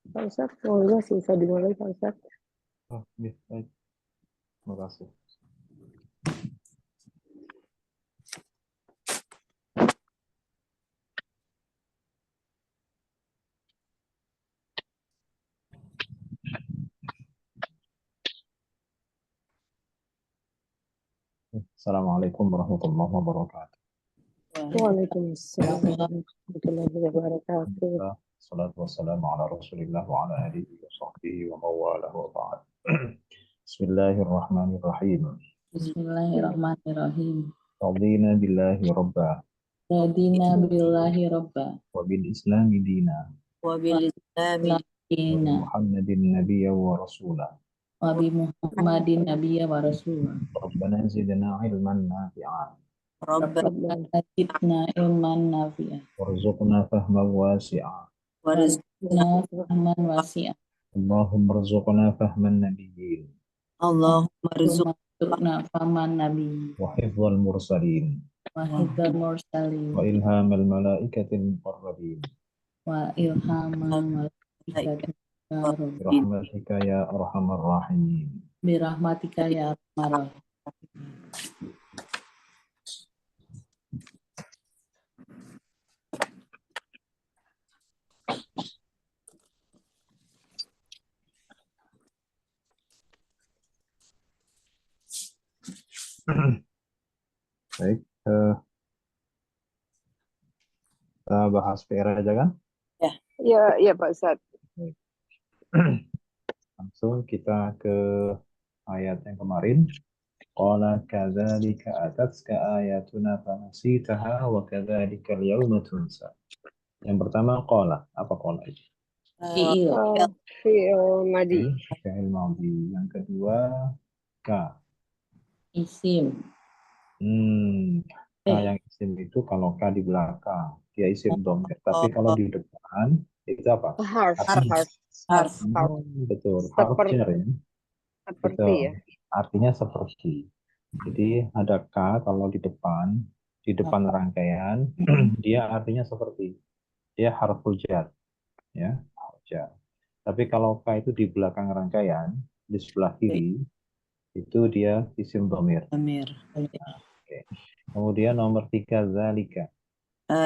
Pak Ustadz, semoga bisa dimulai Pak Ustadz. Oh, iya, baik. Terima kasih. Assalamualaikum warahmatullahi wabarakatuh. Waalaikumsalam warahmatullahi wabarakatuh. Salatu wassalamu ala Rasulillah wa ala alihi wa sahbihi wa mawalah wa ba'd. Bismillahirrahmanirrahim. Bismillahirrahmanirrahim. Radina billahi rabba Radina billahi robba. wa bil islami dina Wabil islami wa bi Dina. Muhammadin nabiyya wa rasula. Wabi Muhammadin nabiyya wa rasulullah. Rabbana zidna ilman nafi'a Rabbana Rabbana zidna ilman nafi'ah. warzuqna fahman wasi'a. Warzuqna fahman wasi'ah. Allahumma rzuqna fahman nabiyyin Allahumma rizq Warzuqna fahman nabi. wa hifdzal mursalin Wa hifdzal mursalin. wa ilhamal malaikatil muqarrabin. Wa ilhamal malaikatil muqarrabin. Birahmatika ya arhamar rahimin. Birahmatika ya arhamar rahimin. Baik, kita bahas PR aja kan? Ya Pak Ustadz. Baik. Langsung kita ke ayat yang kemarin. Qala kadzalika atatka ayatuna fanasitaha wa kadzalika al-yawma tunsa. Yang pertama qala, apa qala itu? Fi'il. Fi'il madi. Fi'il madhi. Yang kedua ka. Isim. Ka yang isim itu kalau ka di belakang dia isim dhamir. Tapi kalau di depan itu apa? Harf. Betul. Harf jar ya. Seperti Betul. ya. Artinya seperti. Jadi ada ka kalau di depan rangkaian dia artinya seperti. Dia harful jar ya, harf jar. Tapi kalau ka itu di belakang rangkaian di sebelah kiri itu dia isim dhamir. Amir. Oke. Kemudian nomor 3 zalika.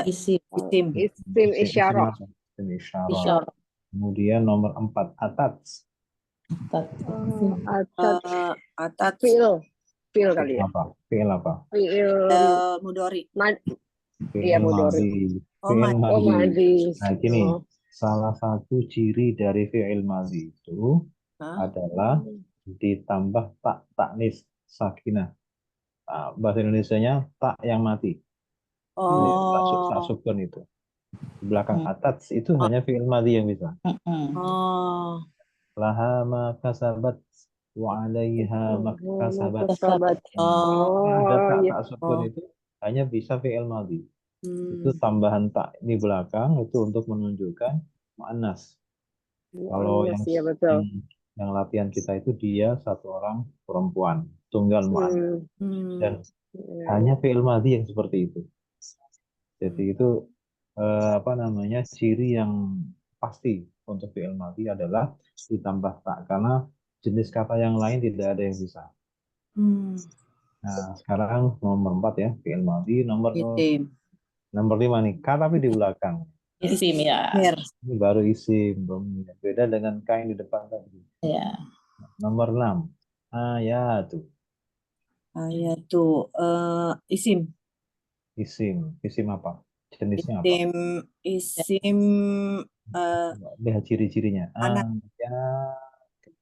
Isim. Isim isyarah. Isim isyarah. Isyarah. Kemudian nomor 4 atats. Atat. Fi'il kali ya. Apa? Fi'il apa? Fi'il Mudori. Iya, mudhari. Fi'il madhi. Madi. Nah, gini, salah satu ciri dari fi'il madhi itu adalah ditambah tak taknis sakinah. Nah, bahasa Indonesianya tak yang mati. Tak sukun itu. Di belakang atats itu hanya fi'il madhi yang bisa. Laha ma kasabat wa 'alaiha ma kasabat. Ada tak sukun itu hanya bisa fi'il madhi. Itu tambahan tak di belakang itu untuk menunjukkan muannas. Kalau yang latihan kita itu dia satu orang perempuan, tunggal muannas. Dan hanya fi'il madhi yang seperti itu. Jadi itu ciri yang pasti untuk fi'il madhi adalah ditambah tak karena jenis kata yang lain tidak ada yang bisa. Nah, sekarang nomor 4 ya, fi'il madhi. Nomor 5 nih, ka tapi di belakang. Isim ya. Ini baru isim, beda dengan ka yang di depan tadi. Ya. Nomor 6, ayatu. Isim. Isim apa? Jenisnya apa? Isim Lihat ciri-cirinya.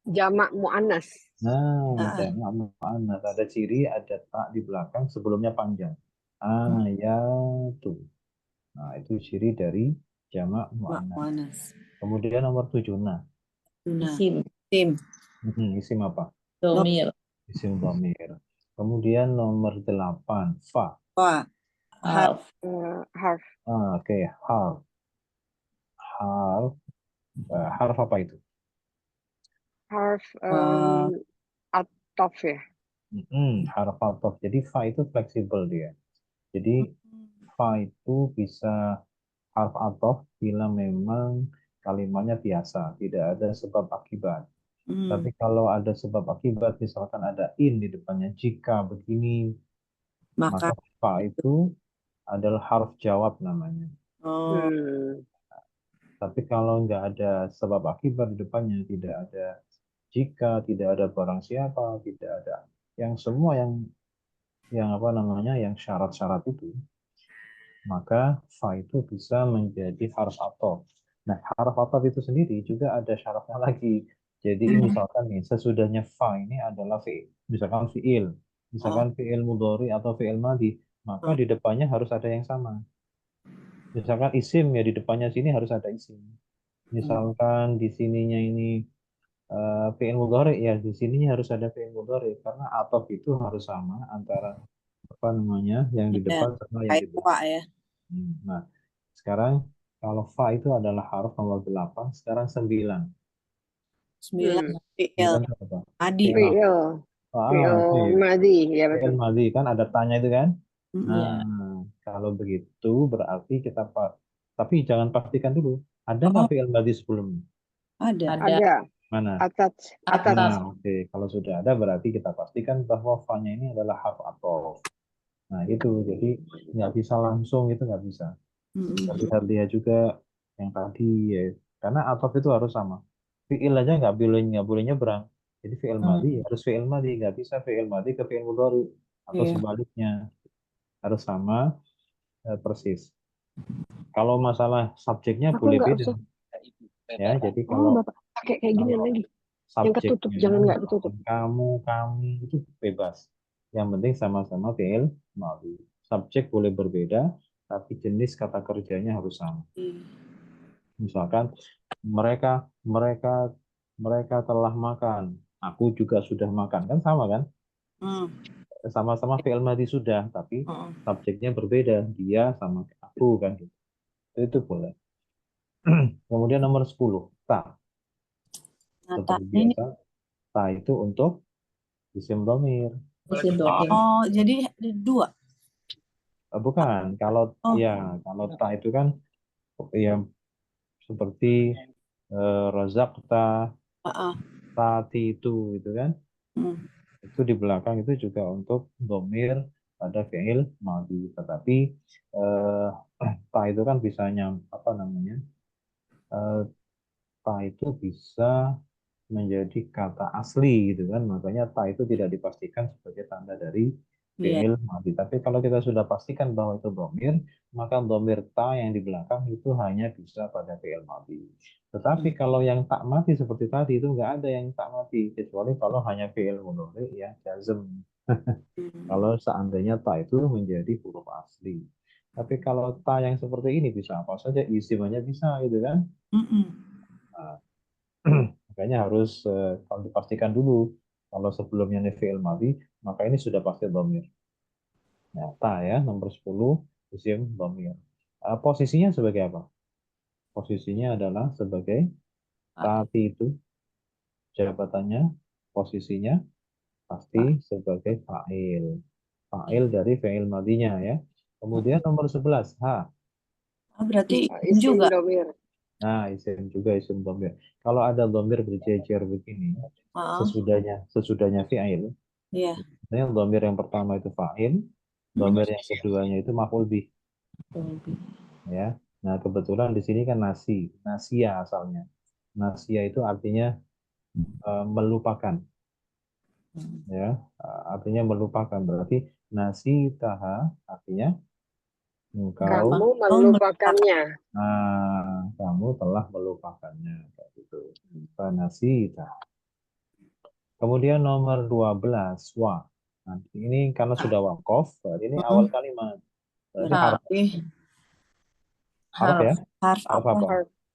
Jamak muannas. Jamak muannas. Ada ciri, ada tak di belakang, sebelumnya panjang. Ayatu. Nah, itu ciri dari jamak muannas. Kemudian nomor 7, Isim. Isim apa? Domir. Isim dhamir. Kemudian nomor 8, fa. Harf. Oke, harf. Harf apa itu? Harf atof ya. Harf atof. Jadi fa itu fleksibel dia. Jadi fa itu bisa harf atof bila memang kalimatnya biasa, tidak ada sebab akibat. Hmm. Tapi kalau ada sebab akibat, misalkan ada in di depannya, jika begini, Maka maka fa itu adalah harf jawab namanya. oh, Tapi kalau nggak ada sebab akibat di depannya, tidak ada jika, tidak ada barang siapa, tidak ada yang semua yang apa namanya, yang syarat-syarat itu, maka fa itu bisa menjadi harf athof. Nah, harf athof itu sendiri juga ada syaratnya lagi. Jadi misalkan nih, sesudahnya fa ini adalah fi'il, misalkan fi'il mudhari atau fi'il madhi, maka di depannya harus ada yang sama. Misalkan isim ya di depannya sini harus ada isim. Misalkan di sininya ini fi'il mudhari ya di sininya harus ada fi'il mudhari karena athof itu harus sama antara apa namanya yang di ya, depan sama yang di kayak belakang. wa ya. Nah, sekarang kalau fa itu adalah harf nomor 8, sekarang 9. 9 fi'il 9 itu apa? adi. Fi'il. Fi'il. Fi'il Fi'il. madhi, ya Fi'il betul. madhi kan ada tanya itu kan? Iya. Nah, kalau begitu berarti kita tapi jangan pastikan dulu. Ada Oh, nggak fi'il madhi sebelumnya? ada. Ada Ada Mana? atas atas. Nah, oke. Kalau sudah ada berarti kita pastikan bahwa fa-nya ini adalah harf athof. Nah, itu. Jadi nggak bisa langsung itu nggak bisa. Kita lihat-lihat juga yang tadi ya. Karena athof itu harus sama. Fi'il aja nggak boleh nyebrang. Jadi fi'il madhi harus fi'il madhi. Nggak bisa fi'il madhi ke fi'il mudhari. Atau Iya. sebaliknya. Harus sama persis. Kalau masalah subjeknya aku boleh nggak beda. usah. Ya, jadi Oh, kalau Bapak pakai kayak gini kalau lagi. Yang ketutup, subjeknya jangan nggak ketutup. kamu, kami itu bebas. Yang penting sama-sama fi'il madhi. Subjek boleh berbeda, tapi jenis kata kerjanya harus sama. Misalkan mereka mereka mereka telah makan, aku juga sudah makan, kan sama kan? Sama-sama fi'il madhi sudah, tapi subjeknya berbeda, dia sama aku kan gitu. Itu boleh. Kemudian nomor 10, ta. Nah, Seperti ini biasa, ta itu untuk isim dhamir. Isim dhamir. oh jadi dua. Bukan, kalau Oh, ya kalau ta itu kan ya seperti razaqta, ah. tati itu kan. Hmm. Itu di belakang itu juga untuk domir pada fi'il madhi. Tetapi eh, ta itu kan bisa apa namanya? Eh, ta itu bisa menjadi kata asli gitu kan. Makanya ta itu tidak dipastikan sebagai tanda dari Iya. fi'il madhi. Tapi kalau kita sudah pastikan bahwa itu domir, maka domir ta yang di belakang itu hanya bisa pada fi'il madhi. Tetapi kalau yang tak mati seperti tadi itu nggak ada yang tak mati kecuali kalau hanya fi'il mudhari ya jazm. Kalau seandainya ta itu menjadi huruf asli. Tapi kalau ta yang seperti ini bisa apa saja, isimnya bisa gitu kan. Nah, makanya harus kalau dipastikan dulu kalau sebelumnya ini fi'il madhi, maka ini sudah pasti dhamir. Nah, ta ya nomor 10 isim dhamir. Posisinya sebagai apa? Posisinya adalah sebagai tati itu jabatannya, posisinya pasti sebagai fa'il. Fa'il dari fi'il madhinya ya. Kemudian nomor 11 ha. Berarti Isim juga. dhamir. Nah, isim juga isim dhamir. Kalau ada dhamir berjejer begini, sesudahnya fi'il, Iya. sebenarnya dhamir yang pertama itu fa'il, dhamir yang keduanya itu maf'ul bih, ya. Nah, kebetulan di sini kan nasia asalnya. Nasia itu artinya melupakan, ya. Artinya melupakan berarti nasi taha artinya engkau Kamu melupakannya. kamu telah melupakannya kayak gitu. Fanasita. Kemudian nomor 12 wa. Nah, ini karena sudah wakof, berarti ini awal kalimat. Berarti harf Berarti ya. harf Harf apa apa?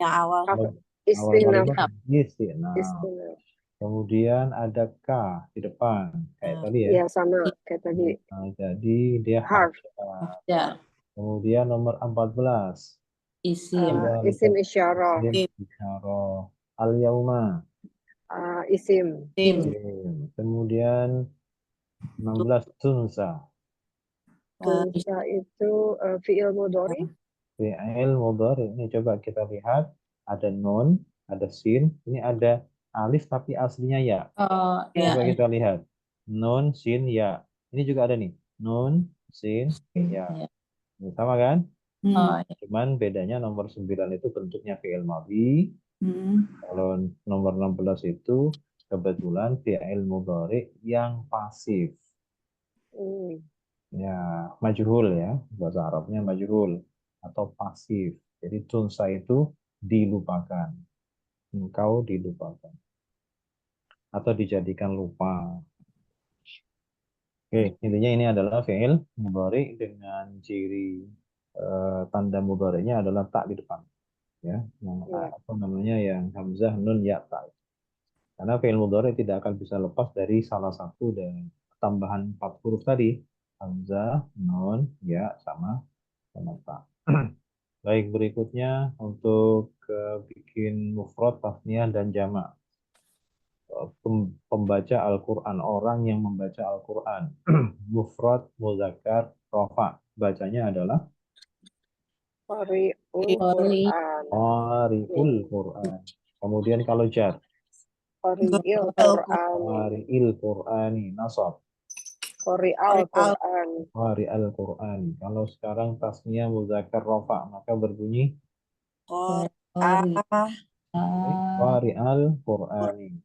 yang awal? Awal Istinaf. kalimat istinaf. Istinaf. Kemudian ada ka di depan kayak tadi ya. Ya sama kayak tadi. Nah, jadi dia Harf. Ya, Kemudian nomor 14. isim. Isim isyarah. Isim isyarah. Al-yauma. Isim. Isim. Kemudian 16 tunsa. Tunsa itu fi'il mudhari. Fi'il mudhari. Ini coba kita lihat Ada nun, ada sin, ini ada alif tapi aslinya ya. Oh, ya. Coba kita lihat. Nun, sin, ya. Ini juga ada nih. Nun, sin, ya. Ya. Ini sama kan? Oh, ya. Cuman bedanya nomor 9 itu bentuknya fi'il madhi. Kalau nomor 16 itu kebetulan fi'il mudhari yang pasif. Ya, majhul ya. Bahasa Arabnya majhul atau pasif. Jadi tunsa itu dilupakan. Engkau dilupakan. Atau dijadikan lupa. Oke, intinya ini adalah fi'il mudhari dengan ciri tanda mudhari'nya adalah tak di depan. Ya, yang apa namanya yang hamzah nun ya ta. Karena fi'il mudhari tidak akan bisa lepas dari salah satu dan tambahan 4 huruf tadi. Hamzah, nun, ya, sama ta. Baik, berikutnya untuk bikin mufrad, tasniah, dan jamak. Pembaca Al-Quran, orang yang membaca Al-Quran. Mufrad, muzakkar, rofa. Bacanya adalah Qari'ul Qari. Quran. qari'ul Quran. Kemudian kalau jar, Qari'il Quran. qari'il Qurani, nasab. Qari'al Quran. Qari'al Qurani. Kalau sekarang tasnya muzakkar rofa, maka berbunyi Qari. qari'al Qurani.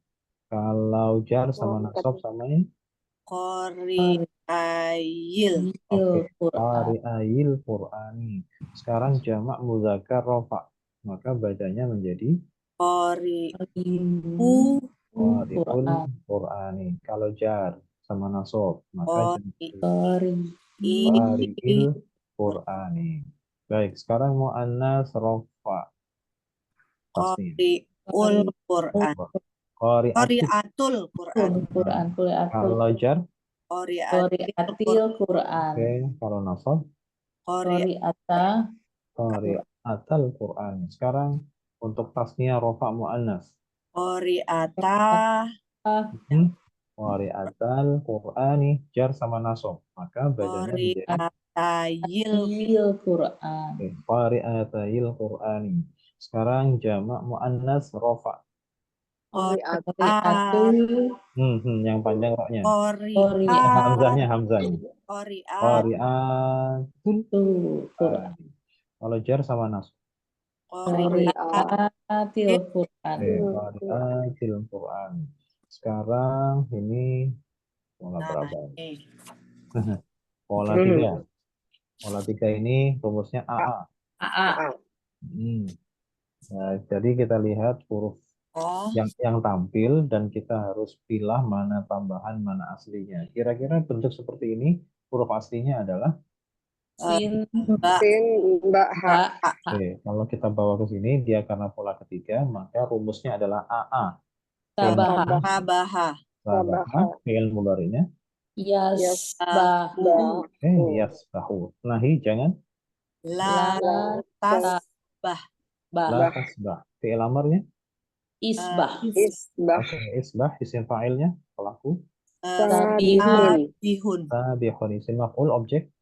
Kalau jar sama nasab sama ini, Qari'ayil. oke, Quran. qari'ayil Qurani. Sekarang jamak muzakkar rofa, maka bacanya menjadi Qari'u. qari'ul Qurani. Kalau jar sama nasab, maka jadi Qari. qari'il Qurani. Baik, sekarang mu'annas rofa. Tasnim. Qari'ul Quran. Qari'atul. Qari'atul Quran. Quran. Kalau jar, Qari'atil Quran. oke. Kalau nasab, Qari'ata. qari'atal Quran. Sekarang untuk tasniah rofa mu'annas. Qari'ata. Qari'atal Qurani, jar sama nasab. Maka bacanya menjadi Qari'atayil Quran. qari'atayil Qurani. Sekarang jamak mu'annas rofa. Qari'atul. Yang panjang roknya. Qari'at. Hamzahnya. Qari'atul Quran. Qurani. Kalau jar sama nasab. Qari'atil Quran. Qari'atil Quran. Sekarang ini pola berapa? Pola 3. Pola 3 ini rumusnya AA. Nah, jadi kita lihat huruf yang tampil dan kita harus pilih mana tambahan, mana aslinya. Kira-kira bentuk seperti ini, huruf aslinya adalah Sin. Sin, Mbak, Ha. Oke, kalau kita bawa ke sini, dia karena pola ketiga, maka rumusnya adalah AA. Tabaha. Tabaha. Sabaha, fi'il mudhari'nya. Yasbahu. Yasbahu. Nahi, jangan. La tasbah. La tasbah. Fi'il amarnya. Isbah. Isbah. Oke, isbah, isim fa'ilnya, pelaku. Sabihun. Sabihun, isim maf'ul, objek.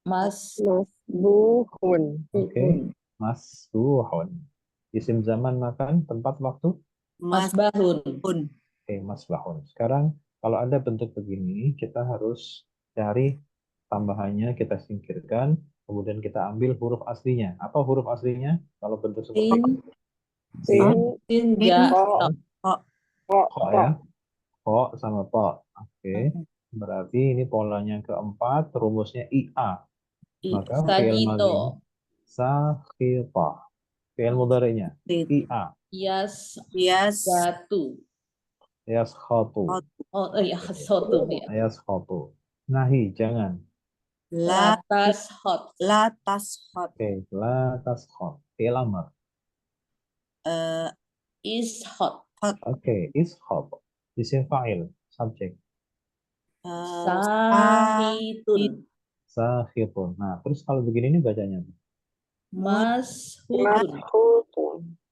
Masbuhun. Oke, masbuhun. Isim zaman, makan, tempat, waktu. Masbahun. Oke, masbahun. Sekarang, kalau ada bentuk begini, kita harus cari tambahannya, kita singkirkan, kemudian kita ambil huruf aslinya. Apa huruf aslinya? Kalau bentuk seperti ini. Sin, Ko ya. Ko sama po. Oke. Berarti ini polanya keempat, rumusnya IA. Maka fi'il madhinya sakhita. Fi'il mudhari'nya IA. Yaskhatu. Yaskhatu. Yaskhatu. Yaskhatu. Nahi, jangan. La tashot. Oke, la tashot. Fi'il amar. Ishot. Oke, ishot. Isim fa'il, subjek. Sahitun. Sakhitun. Nah, terus kalau begini ini bacanya. Mashutun.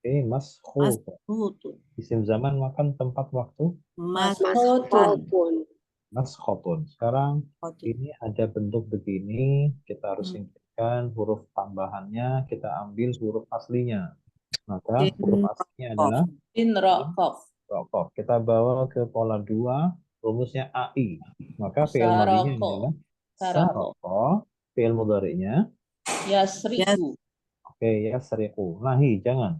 Oke, mashutun. Isim zaman, makan, tempat, waktu. Mashutun. Mashutun. Sekarang ini ada bentuk begini, kita harus singkirkan huruf tambahannya, kita ambil huruf aslinya. Maka Sin huruf aslinya adalah Sin rokok. rokok. Kita bawa ke pola 2, rumusnya AI. Maka fi'il madinya Saroko. adalah Saroko. saroko. Fi'il mudhari'nya Yasriku. oke, yasriku. Nahi, jangan.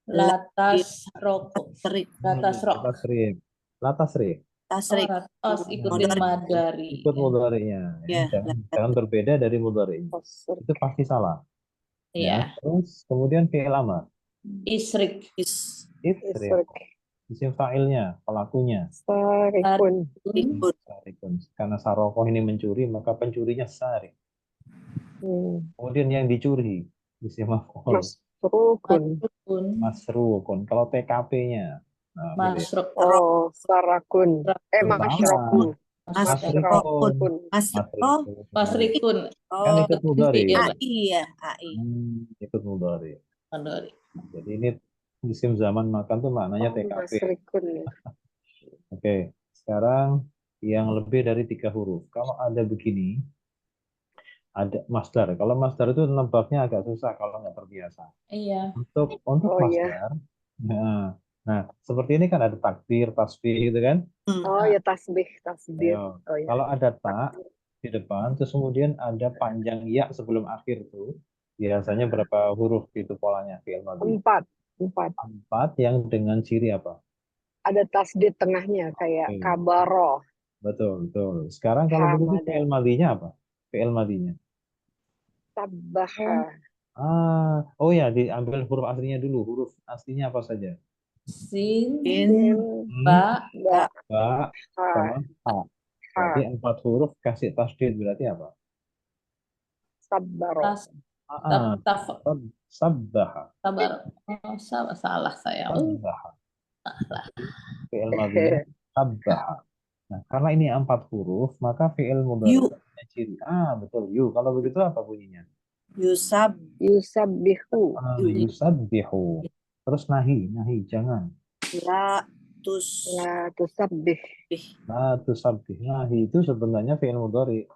Latas rokok. Tasrik. Latas rok. Latasrif. Latasrif. Tasrik. Ikutin Mudhari. madari. Ikut mudhari'nya. Ya, Jangan berbeda dari mudhari'nya. Tasrik. Itu pasti salah. Ya. Iya. Terus kemudian fi'il amar. Isrik. Isrif. Isrik. Isim fa'ilnya, pelakunya. Sarikun. Ikut. Sarikun. Karena sarokoh ini mencuri, maka pencurinya sarik. Kemudian yang dicuri, isim maf'ul. Masrukun. Masrukun. Kalau TKP-nya. Nah, gitu ya. Masruk. Oh, sarakun. Masyrokun. Masrikun. Masroh. Masrikun. Kan Oh, ikut mudhari. Iya, AI ya, AI. Ikut mudhari. Madari. Jadi ini isim zaman makan tuh maknanya TKP. Masrikun. Oke, sekarang yang lebih dari 3 huruf. Kalau ada begini, ada masdar. Kalau masdar itu nebaknya agak susah kalau nggak terbiasa. Iya. Untuk Oh iya. masdar, nah seperti ini kan ada takdir, tasbih gitu kan. Oh ya, tasbih, tasbih. Ayo. Oh ya. Kalau ada tak di depan, terus kemudian ada panjang ya sebelum akhir tuh, biasanya berapa huruf itu polanya fi'il madhi? 4. 4. 4 yang dengan ciri apa? Ada tasdid tengahnya kayak Oke. kabaro. Betul, betul. Sekarang kalau begitu Hamada. fi'il madhinya apa? Fi'il madhinya. Sabaha. Oh ya, diambil huruf aslinya dulu. Huruf aslinya apa saja? Sin. Sin. Ba. Ba. Ba, Ha. sama ha. Berarti Ha. 4 huruf kasih tasdid berarti apa? Sabaro. Tas. Ah, sabbaha. Sabar. Oh, salah saya. Sabbaha. Fi'il madhinya sabbaha. Nah, karena ini 4 huruf, maka fi'il mudhari Yu. punya ciri. Betul. Yu. Kalau begitu apa bunyinya? Yusab. Yusabbihu. Yusabbihu. Terus nahi, jangan. La. Tus. La tusabbih. La tusabbih. Nahi itu sebenarnya fi'il mudhari.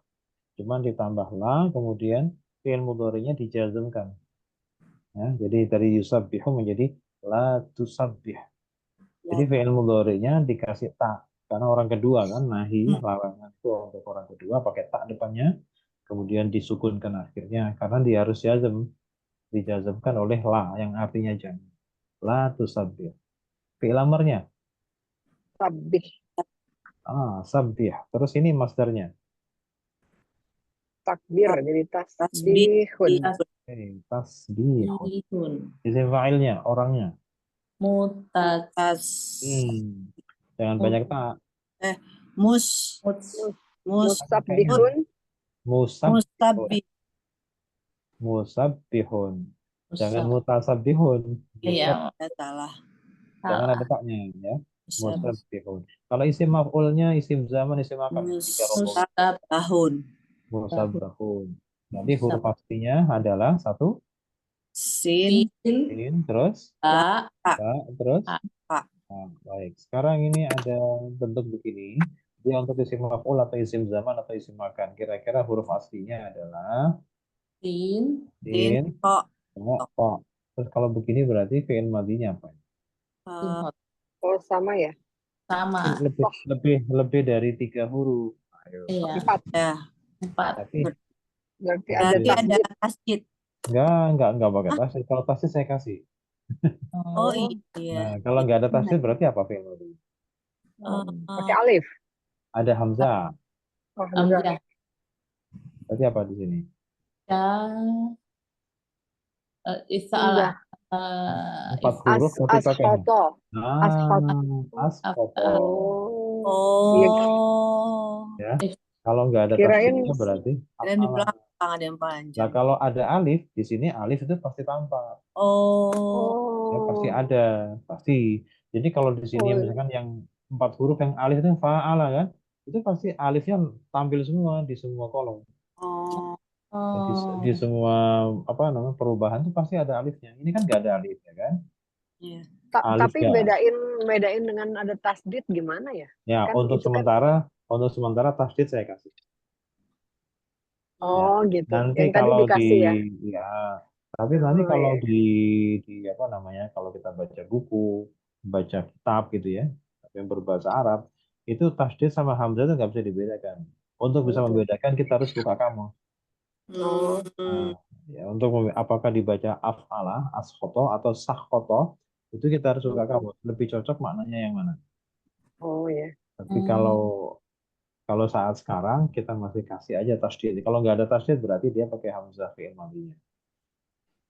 Cuman ditambah la, kemudian fi'il mudhari'nya dijazmkan. Ya, jadi dari yusabbihu menjadi la tusabbih. Jadi fi'il mudhari'nya dikasih ta. Karena orang kedua kan, nahi, larangan itu untuk orang kedua pakai ta depannya, kemudian disukunkan akhirnya, karena dia harus jazm, dijazmkan oleh la, yang artinya jangan. La tusabbih. Fi'il amarnya, Sabbih. sabbih. Terus ini masdarnya. Takbir. Jadi tasbihun. Tasbihun. Ihun. Isim fa'ilnya, orangnya. Mutas. Jangan banyak tak. Musabbihun. Musabbihun. Jangan mutasabbihun. Iya. Salah. Jangan ada taknya ya. Musabbihun. Kalau isim maf'ulnya, isim zaman, isim makan. Musabahun. Musabbahun. Nanti huruf pastinya adalah 1, Sin. sin, terus A. ba, terus A. Nah, baik. Sekarang ini ada bentuk begini. Dia untuk isim maf'ul atau isim zaman atau isim makan. Kira-kira huruf aslinya adalah Sin. sin, Kok. ba. Terus kalau begini berarti fi'il madhinya apa? Oh, sama ya? Sama. Lebih dari 3 huruf. Ayo. Iya. 4. Ya. 4. Tapi Berarti ada Berarti ada tasdid. tasjid. enggak pakai tasdid. Kalau tasdid saya kasih. Oh iya. Nah, kalau enggak ada tasdid berarti apa fi'il madhi? Pakai alif. Ada hamzah. Oh, hamzah. Hamzah. Berarti apa di sini? Salah. 4 huruf tapi pakai hamzah. Ashoto. Ashoto. Oh. Ya. Kalau nggak ada Kirain tasdidnya berarti Kirain di hafalan. belakang ada yang Nah, panjang. kalau ada alif di sini, alif itu pasti tampak. Oh. Ya, pasti ada, pasti. Jadi kalau di sini misalkan yang 4 huruf yang alif itu fa'ala kan, itu pasti alifnya tampil semua di semua kolom. Oh. Di semua apa namanya perubahan itu pasti ada alifnya. Ini kan nggak ada alif ya kan? Iya. Alif Tapi nggak. bedain dengan ada tasdid gimana ya? Ya, Kan untuk itu kan- sementara tasdid saya kasih. Oh gitu. Nanti Yang tadi kalau dikasih ya. ya Tapi nanti Oh kalau ya. di apa namanya, kalau kita baca buku, baca kitab gitu ya, yang berbahasa Arab, itu tasdid sama hamzah itu nggak bisa dibedakan. Untuk bisa Oke. membedakan kita harus buka kamus. Oh. Nah, ya, untuk apakah dibaca af'ala, ashoto atau sahkoto, itu kita harus buka kamus. Lebih cocok maknanya yang mana. Oh ya. Tapi kalau saat sekarang kita masih kasih aja tasdid. Kalau nggak ada tasdid berarti dia pakai hamzah fi'il madhinya.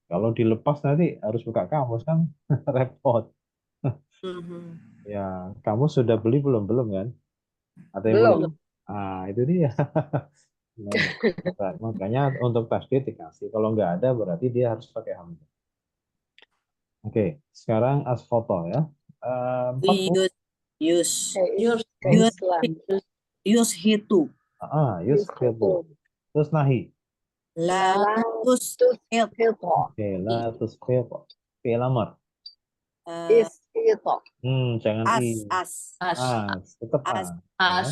Kalau dilepas nanti harus buka kamus kan repot. Ya, kamu sudah beli belum? Belum kan? Ada yang belum? Belum. Itu dia. Nah, makanya untuk tasdid dikasih. Kalau nggak ada berarti dia harus pakai hamzah. Oke, sekarang asfoto ya. 40. Yus. Yours. Kayak Yus. Islam. Yus hitu. Yushidu. Terus nahi. La La tus hit. hito. Oke, la tusfiqo. Fi'il amr. Eh, Is hito. Jangan as i. as Tetap As. ya. as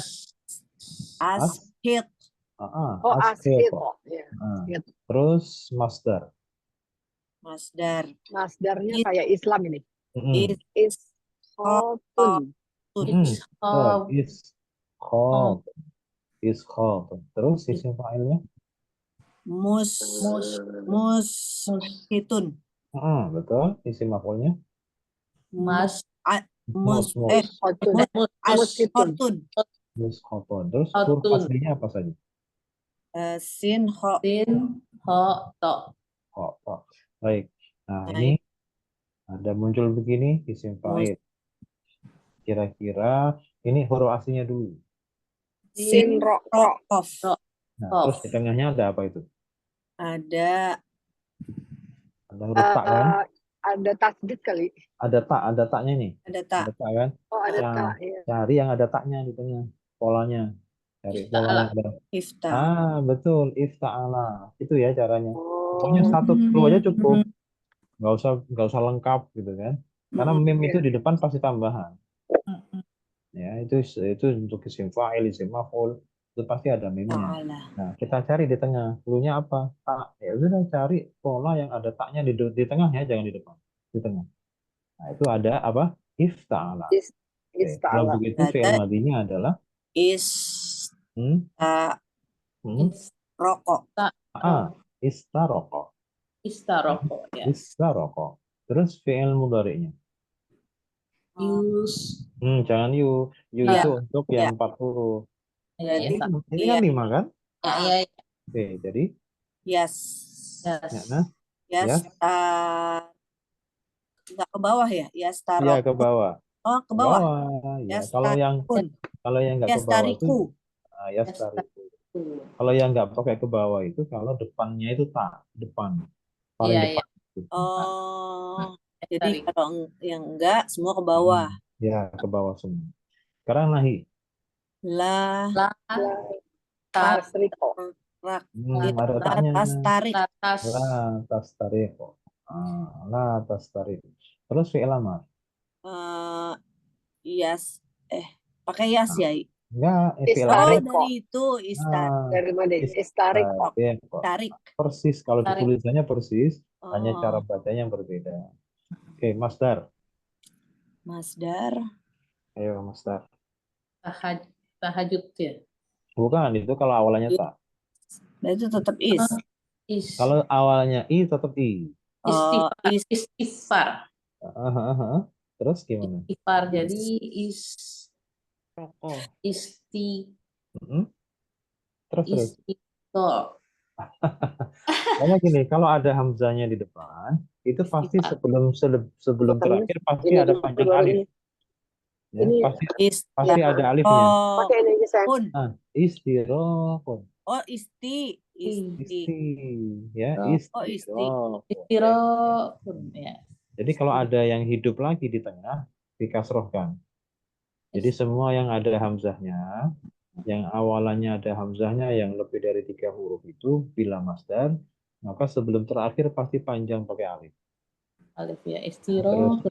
As. hit. Oh, as Asfiqo. hito. Ya. Hito. Terus masdar. Masdar. Masdarnya Is kayak Islam ini. is Is khotun. Ishab. Ishkhot. Ishkhot. Terus isim fa'ilnya? mus mus hitun. Betul. Isim maf'ulnya? Mas. Mus Mus. Khotun. Mushitun. ashotun. Muskhoton. Terus huruf Khotun. aslinya apa saja? Sin ho. Sin. Ho. To. Oh. Baik. Nah, ini ada muncul begini isim fa'il. Kira-kira ini huruf aslinya dulu. Sin ro ro. Kof. Nah, Kof. terus di tengahnya ada apa itu? Ada Ada huruf tak kan? Ada tasdid kali. Ada taknya nih. ada tak. Ada tak kan? Oh, ada Nah, tak. Ya. cari yang ada taknya di tengah. Polanya. Cari pola Ifta'ala. yang ada. Ifta. Betul. Ifta'ala. Itu ya caranya. Pokoknya Oh. satu clue aja cukup. Nggak usah lengkap gitu kan. Karena mim itu di depan pasti tambahan. Ya, itu untuk isim fa'il, isim maf'ul, itu pasti ada mimnya. Ta'ala. Nah, kita cari di tengah. Cluenya apa? Tak. Ya udah cari pola yang ada taknya di tengahnya, jangan di depan. Di tengah. Nah, itu ada apa? Ifta'ala. Is Kalau ta'ala. begitu fi'il Ada madinya adalah is hmm, hmm, rokok. istaroko. Istaroko. Ya. Istaroko. Terus fi'il mudhari'nya. Yus. Jangan yu. Yu Ya. itu untuk Ya. yang 40. Ya, ya. Ini kan 5 kan? Ya. Oke, jadi Yes. nah, Yes. Nggak ke bawah ya? Yes iya tarok. ke bawah. Oh, ke Ke bawah. bawah. Ya, Yes kalau yang nggak Yes ke bawah itu tariku. yastariku. Kalau yang nggak pakai ke bawah itu kalau depannya itu tak, depan. Paling Iya, depan. Oh, jadi Tarik. kalau yang enggak semua ke bawah. Ya, ke bawah semua. Sekarang nahi. La La. Tasriko. rak. Ada taknya. Tas tarik. Tas. La tastariko. La tastariko. Terus fi'il amar. Yes. Pakai yes ya. Enggak, fi'il Oh, amar. dari itu Dari mana? Istarik. tarik. Persis, kalau Tarik. ditulisannya persis, hanya Oh. cara bacanya yang berbeda. Oke, Masdar. Masdar. Ayo, Masdar. Tahajud ya. Bukan, itu kalau awalnya tak. Nah, itu tetap is. Kalau awalnya i, tetap i. Istighfar. Terus gimana? Istighfar. Jadi Terus. istighfar. Karena gini, kalau ada hamzanya di depan, itu pasti sebelum terakhir pasti Ini ada dulu, panjang baru alif. ini. Ya, Ini pasti ya. ada alifnya. Pakai ini saya. Istirahun. Oh, isti. Ya, Oh, isti. Istirahun ya. Jadi kalau ada yang hidup lagi di tengah, dikasrohkan. Jadi semua yang ada hamzahnya, yang awalannya ada hamzahnya yang lebih dari 3 huruf itu bila masdar, maka sebelum terakhir pasti panjang pakai alif. Alif ya. Terus Istirahun.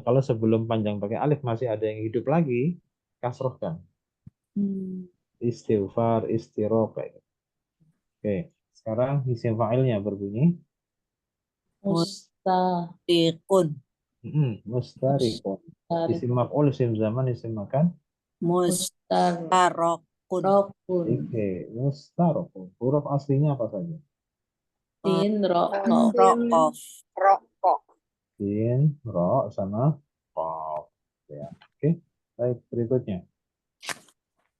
kalau sebelum panjang pakai alif masih ada yang hidup lagi, kasrohkan. Istighfar, istirah kayak gitu. Oke, Sekarang isim fa'ilnya berbunyi Mustafiqun. mustarikun. Isim maf'ul, isim zaman, isim makan. Mustarokun. Oke, mustarikun. Huruf aslinya apa saja? Sin, ro, Sin, kof. Rokov. rokok. Sin, ro, sama qaf. Ya. Oke, baik berikutnya.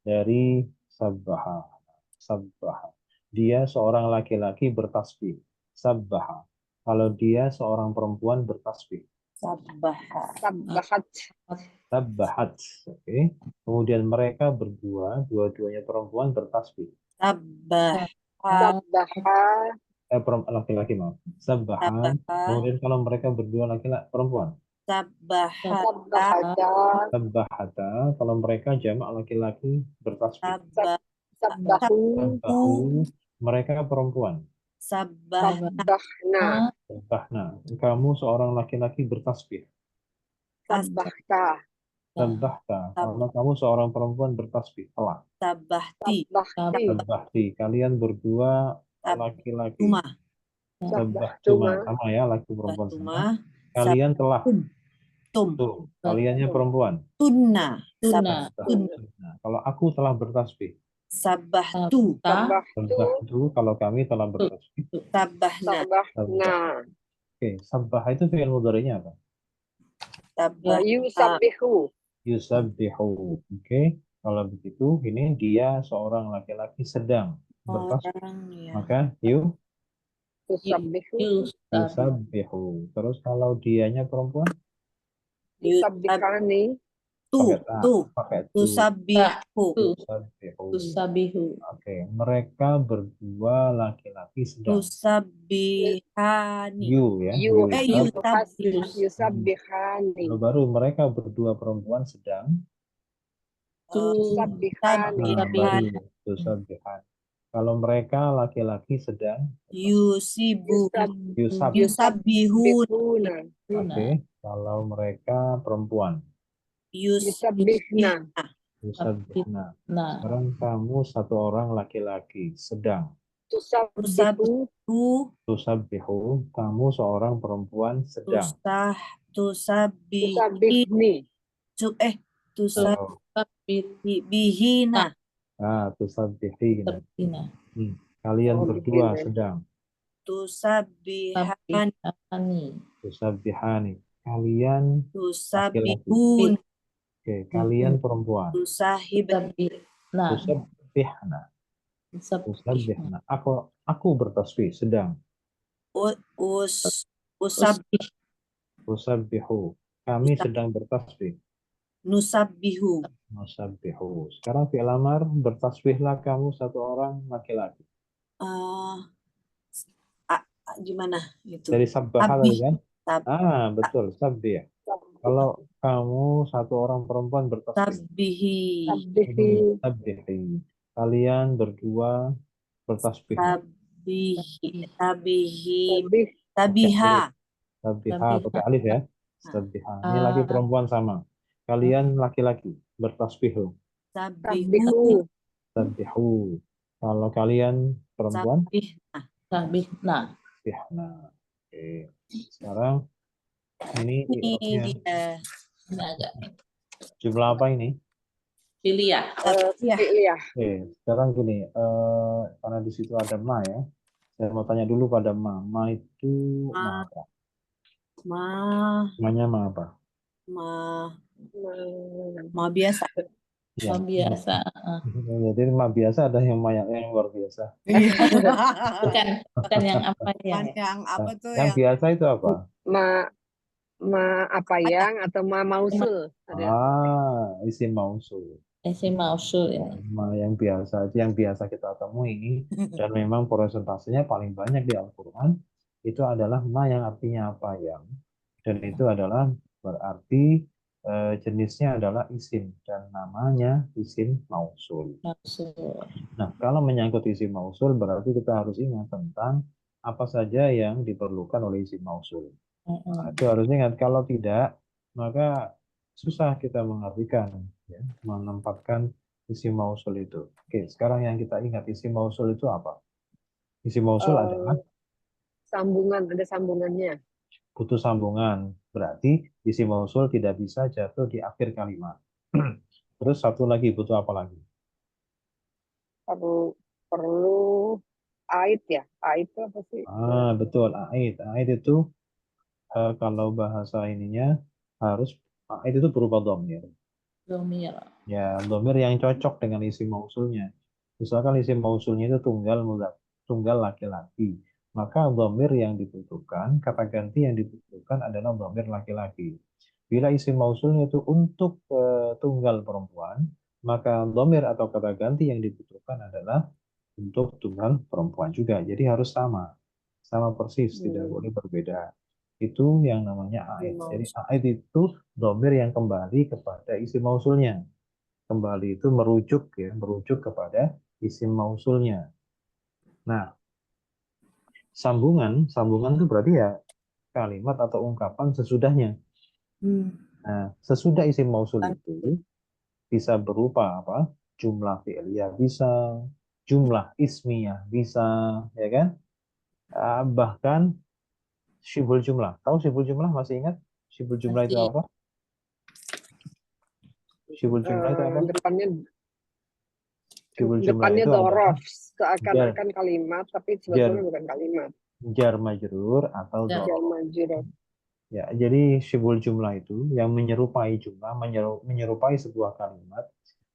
Dari sabbaha. Sabbaha. Dia seorang laki-laki bertasbih. Sabbaha. Kalau dia seorang perempuan bertasbih. Sabbaha. Sabbahat. Sabbahat. Oke. Kemudian mereka berdua, dua-duanya perempuan bertasbih. Sabbaha. Sabbaha. Laki-laki maaf. Sabbahan. Sabbaha. Kemudian kalau mereka berdua laki-laki perempuan. Sabbaha. Sabbahata. Sabbahata. Kalau mereka jamak laki-laki bertasbih. Sabbaha. Sabbahu. Sabbahu. Mereka perempuan. Sabbaha. Sabbahna. Sabbahna. Kamu seorang laki-laki bertasbih. Sabbahta. Sabbahta. Kalau kamu seorang perempuan bertasbih. Telah. Sabbahti. Sabbahti. Sabbahti. Kalian berdua laki-laki. Tuma. Sabbahtuma. Sama ya, laki perempuan sama. Tuma. Kalian telah. Tum. Tuh. Kaliannya perempuan. Tunna. Tuna. Nah, kalau aku telah bertasbih. Sabbahtu. Sabbahtu. Sabbahtu. Kalau kami telah bertasbih. Sabbahna. Sabbahna. Oke, sabbah itu fi'il mudhari'nya apa? Sabbah. Yusabbihu. Yusabbihu. Oke, kalau begitu ini dia seorang laki-laki sedang bertasbih. Orang ya. Maka Yusabbihu. yusabbihu. Terus kalau dianya perempuan Yusabbihani. pakai ta, Tu. pakai tu. Tusabbihu. Yusabbihu. Tusabihu. Oke, mereka berdua laki-laki sedang. Tusabbihani. You ya. Yu. Yusabbih. Yusabbihani. Baru mereka berdua perempuan sedang. Yusabbihani. Nah, baru tusabbihan. Kalau mereka laki-laki sedang Yusibu. yusab. Yusabbihun. Yusabbihuna. Oke, kalau mereka perempuan Yusabbihna. yusabbihna. Nah, Sekarang kamu satu orang laki-laki sedang Tusabbihu. tusabbihu. Kamu seorang perempuan sedang. Tusabbihi. Tusabbihni. Oh, Tusabihina. tusabbihina. Sabina. Kalian Oh, berdua begini. sedang Tusabbihani. tusabbihani. Kalian laki-laki. Tusabbihun. Oke, kalian perempuan. Tusahib. Nah, Tusabbihna. Tusabbihna. Aku bertasbih sedang. Usabbih. Usabbihu. Kami sedang bertasbih. Nusabbihu. Nusabbihu. Sekarang fi'il amar, bertasbihlah kamu satu orang laki-laki. Gimana itu? Dari sabbaha Sabbih. tadi kan? Betul, sabbih. Kalau kamu satu orang perempuan bertasbih. Sabbihi. Sabbihi. Sabbihi. Kalian berdua bertasbih. Sabbihi. Sabbih. Sabiha. Sabbiha pakai alif ya. Sabbiha. Ini laki perempuan sama. Kalian laki-laki bertasbih. Sabbihu. Sabbihu. Kalau kalian perempuan Sabina. Sabihna. Oke. Sekarang ini Ini i'rabnya dia. Ini agak jumlah apa ini? pilih ya. Fi'liyah. Oke, sekarang gini, karena di situ ada ma ya. Saya mau tanya dulu pada ma. Ma itu ma apa? Ma-nya ma apa? Ma biasa. Ya. Biasa. Jadi ma biasa ada yang ma yang luar biasa. Bukan yang apa ya. Yang apa tuh Yang biasa itu apa? Ma apa yang atau ma mausul. Isim mausul. Isim mausul ya. Ma yang biasa, itu yang biasa kita temui dan memang presentasinya paling banyak di Al-Quran itu adalah ma yang artinya apa yang, dan itu adalah berarti jenisnya adalah isim dan namanya isim mausul. Nah, kalau menyangkut isim mausul berarti kita harus ingat tentang apa saja yang diperlukan oleh isim mausul. Nah, itu harus ingat, kalau tidak maka susah kita mengartikan, ya, menempatkan isim mausul itu. Oke, sekarang yang kita ingat isim mausul itu apa? Isim mausul Eh, adalah sambungan, ada sambungannya. butuh sambungan. Berarti isim mausul tidak bisa jatuh di akhir kalimat. Terus satu lagi butuh apa lagi? Perlu perlu ait ya. Ait itu apa sih? Betul, ait. Ait itu kalau bahasa ininya harus ait itu berupa dhamir. Domir. Ya, dhamir yang cocok dengan isim mausulnya. Misalkan isim mausulnya itu tunggal laki-laki. Maka dhamir yang dibutuhkan, kata ganti yang dibutuhkan adalah dhamir laki-laki. Bila isim mausulnya itu untuk tunggal perempuan, maka dhamir atau kata ganti yang dibutuhkan adalah untuk tunggal perempuan juga. Jadi harus sama. Sama persis, tidak boleh berbeda. Itu yang namanya ait. Jadi ait itu dhamir yang kembali kepada isim mausulnya. Kembali itu merujuk kepada isim mausulnya. Nah, sambungan itu berarti ya kalimat atau ungkapan sesudahnya. Nah, sesudah isim mausul itu bisa berupa apa? Jumlah fi'liyah bisa, jumlah ismiyah bisa, ya kan? Bahkan syibul jumlah. Tahu syibul jumlah, masih ingat? Syibul jumlah itu Masih. apa? Syibul jumlah itu apa? Depannya Syibul jumlah depannya itu adalah dorof, jar, seakan-akan kalimat, tapi sebetulnya jar, bukan kalimat. jar majrur atau Ya. Jar dzaraf. majrur. Ya, jadi syibul jumlah itu yang menyerupai jumlah, menyerupai sebuah kalimat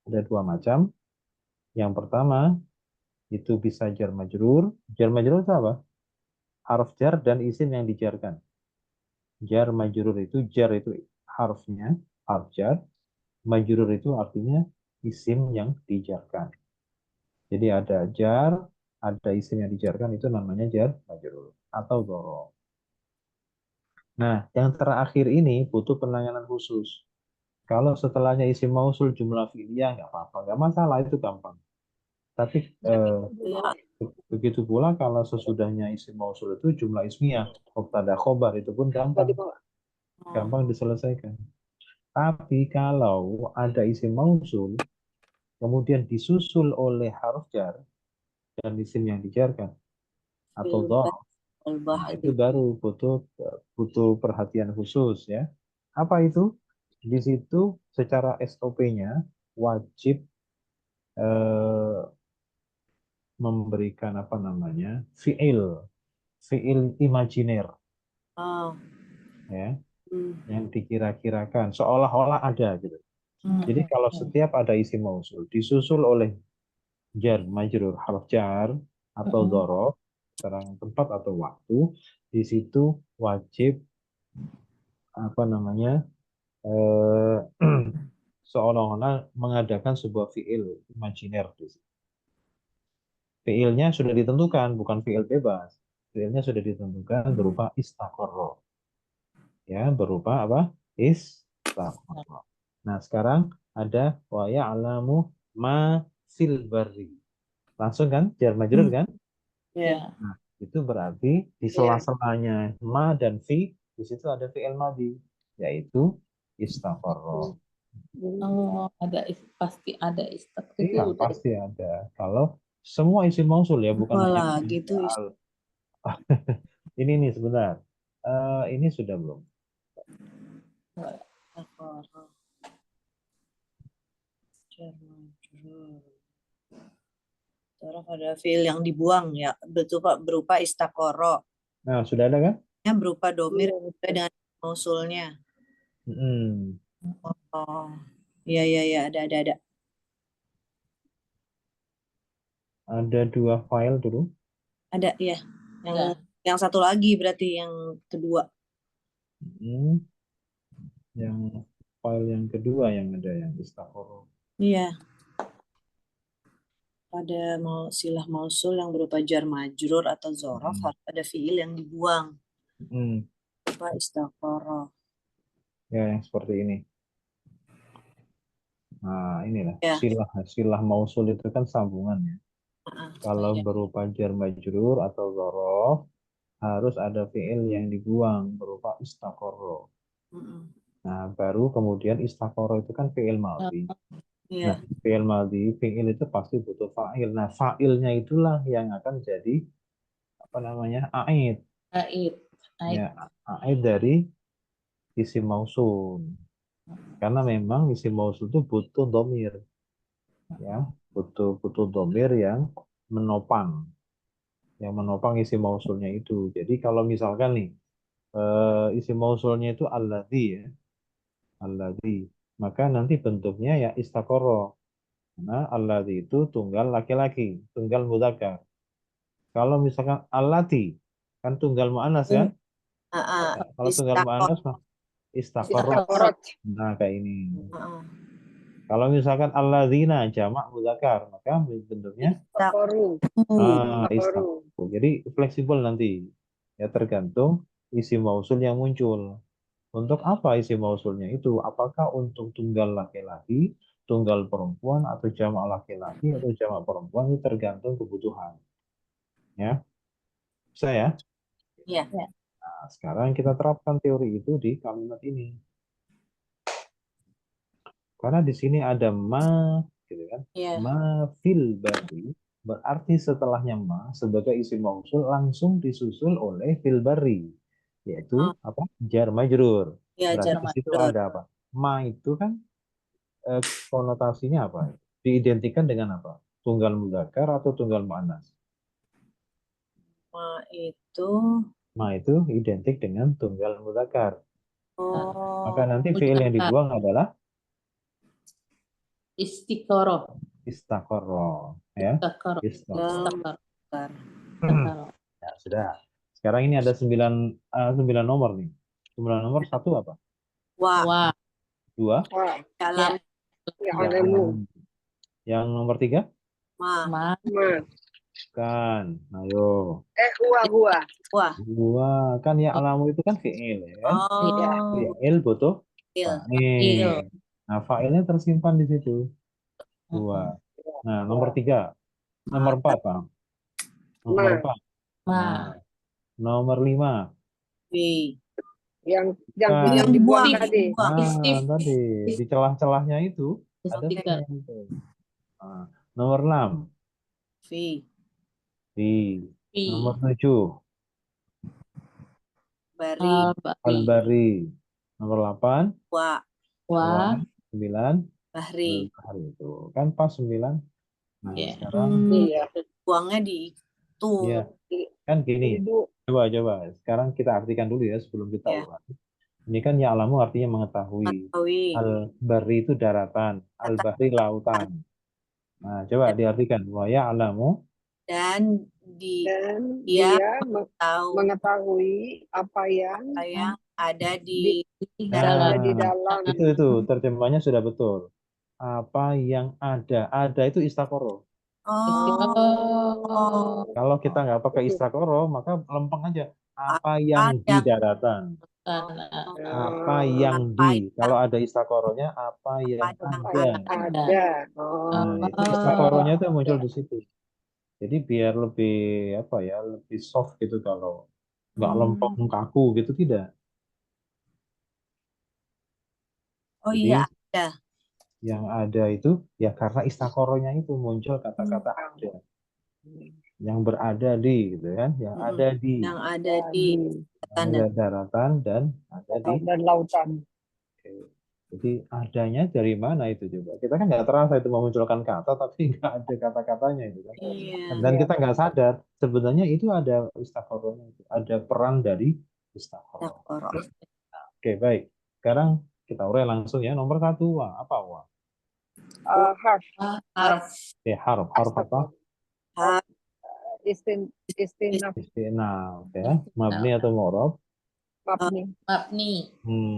ada dua macam. Yang pertama itu bisa jar majrur. Jar majrur itu apa? Harf jar dan isim yang dijarkan. Jar majrur itu jar itu harfnya, harf jar. Majrur itu artinya isim yang dijarkan. Jadi ada jar, ada isim yang dijarkan, itu namanya jar majrur atau dzaraf. Nah, yang terakhir ini butuh penanganan khusus. Kalau setelahnya isim mausul jumlah fi'liyah nggak apa-apa, nggak masalah, itu gampang. Tapi begitu pula kalau sesudahnya isim mausul itu jumlah ismiyah, mubtada khobar, itu pun gampang, gampang diselesaikan. Tapi kalau ada isim mausul kemudian disusul oleh harf jar dan isim yang dijarkan atau dharaf, nah itu baru butuh perhatian khusus ya. Apa itu? Di situ secara SOP-nya wajib memberikan apa namanya fiil imajiner ya, yang dikira-kirakan seolah-olah ada gitu. Jadi kalau setiap ada isim mausul disusul oleh jar majrur harf jar atau dzaraf keterangan tempat atau waktu, di situ wajib apa namanya eh, seolah-olah mengadakan sebuah fiil imajiner di situ. Fiilnya sudah ditentukan, bukan fiil bebas. Fiilnya sudah ditentukan berupa istaqarra. Ya, berupa apa? Istaqarra. Nah, sekarang ada wa ya'lamu ma fil barri. Langsung kan? Jar majrur kan? Ya. Nah, itu berarti di sela-selanya ma dan fi, di situ ada fi'il madhi, yaitu istaqarra. Oh, pasti ada istak itu Iya, udah. pasti ada. Kalau semua isim mausul ya, bukan hanya gitu. ini nih sebentar. Ini sudah belum? Dzaraf ada fiil yang dibuang ya, betul Pak, berupa istakoro. Nah, sudah ada kan? Yang berupa domir dengan mausulnya. Oh, iya iya iya, ada. Ada dua file dulu. Ada ya. Yang satu lagi berarti yang kedua. Yang file yang kedua yang ada yang istaqarra. Iya. Pada silah mausul yang berupa jar majrur atau dzaraf harus ada fiil yang dibuang. Apa istaqarra. Ya, yang seperti ini. Nah, inilah silah mausul itu kan sambungannya. Kalau berupa jar majrur atau dzaraf harus ada fiil yang dibuang berupa istaqarra. Nah, baru kemudian istaqarra itu kan fiil madhi. Nah, fiil madhi, fiil itu pasti butuh fa'il. Nah, fa'ilnya itulah yang akan jadi apa namanya? Aid. Aid. Aid. Ya, aid dari isim mausul. Karena memang isim mausul itu butuh domir. Ya, butuh domir yang menopang. Yang menopang isim mausulnya itu. Jadi kalau misalkan nih, isim mausulnya itu alladzi ya. Alladzi. Maka nanti bentuknya ya istaqarra. Karena alladzi itu tunggal laki-laki, tunggal mudzakkar. Kalau misalkan allati kan tunggal muannas kan? Ya, kalau tunggal muannas mah istaqarrat. Istaqarrat. Nah, kayak ini. Kalau misalkan alladzina jamak mudzakkar, maka bentuknya Istaqarru. istaqarru. Jadi fleksibel nanti. Ya tergantung isi mausul yang muncul. Untuk apa isi mausulnya itu? Apakah untuk tunggal laki-laki, tunggal perempuan, atau jamak laki-laki, atau jamak perempuan, itu tergantung kebutuhan. Ya, bisa ya? Iya. Nah, sekarang kita terapkan teori itu di kalimat ini. Karena di sini ada ma, gitu kan? Iya. Ma fil bari, berarti setelahnya ma sebagai isim mausul langsung disusul oleh fil bari, yaitu apa? Jar majrur. Iya, Berarti jar di situ majrur. ada apa? Ma itu kan konotasinya apa? Diidentikan dengan apa? Tunggal mudzakkar atau tunggal muannas? Ma itu Ma itu identik dengan tunggal mudzakkar. Maka nanti fiil yang Mudzakkar. dibuang adalah Istiqoroh. istaqarra, ya. Istaqoroh. Istaqarra. Istaqoroh. Ya, sudah. Sekarang ini ada 9 nomor nih. 9 nomor, satu apa? wa. Wa. Dua. Wah, Dalam ya Ya, alamu. yang nomor 3? ma. Ma. Ma. Kan. Ayo. Huwa. Wa. Dua. Kan ya alamu itu kan fiil, ya kan? Oh. Fiil butuh Fil. fa'il. Nah, fa'ilnya tersimpan di situ. Dua. Nah, nomor 3. Nomor 4, Pak. Nomor 4. Ma. Nah, nomor 5. Fi. Yang Kan. dibuang Istif. tadi. Nah, Istif. tadi di celah-celahnya itu ada Istiqoroh. fiil itu. Nah, nomor 6. Fi. Di Fi. nomor 7. Bari. Al-Bari. Al-Bari. Nomor 8. Wa. Wa. 9. Bahri. Al-Bahri itu. Kan pas 9. Nah, Ya. sekarang Iya. Buangnya di itu. ya kan gini. Ibu. Coba. Sekarang kita artikan dulu ya sebelum kita Ya. ulang. Ini kan ya'lamu artinya mengetahui. Mengetahui. Al-Bari itu daratan, al-bahri lautan. Nah, coba diartikan. Wa ya'lamu Dan Dan dia dia tahu mengetahui apa yang ada di ada di dalam. itu terjemahnya sudah betul. Apa yang ada? Ada itu istaqoroh. Oh. Kalau kita nggak pakai istaqoroh, maka lempeng aja. Apa yang di daratan? Apa yang di? Kalau ada istaqorohnya, apa yang ada? Ada. Nah, itu istaqorohnya itu muncul di situ. Jadi biar lebih apa ya, lebih soft gitu kalau nggak lempeng kaku gitu tidak. Oh Jadi iya, ada. yang ada itu ya karena istaqorohnya itu muncul kata-kata ada. Yang berada di gitu kan, yang ada di. Yang ada di Ada daratan dan ada di lautan. Oke. Jadi adanya dari mana itu coba? Kita kan nggak terasa itu memunculkan kata, tapi nggak ada kata-katanya itu kan. Iya. Dan kita nggak sadar sebenarnya itu ada istaqorohnya itu, ada peran dari istaqoroh. Oke, baik. Sekarang kita urai langsung ya. Nomor 1, wa. Apa wa? Harf. Oke, harf. Harf apa? Istinaf. Istinaf ya. Mabni atau mu'rab? Mabni.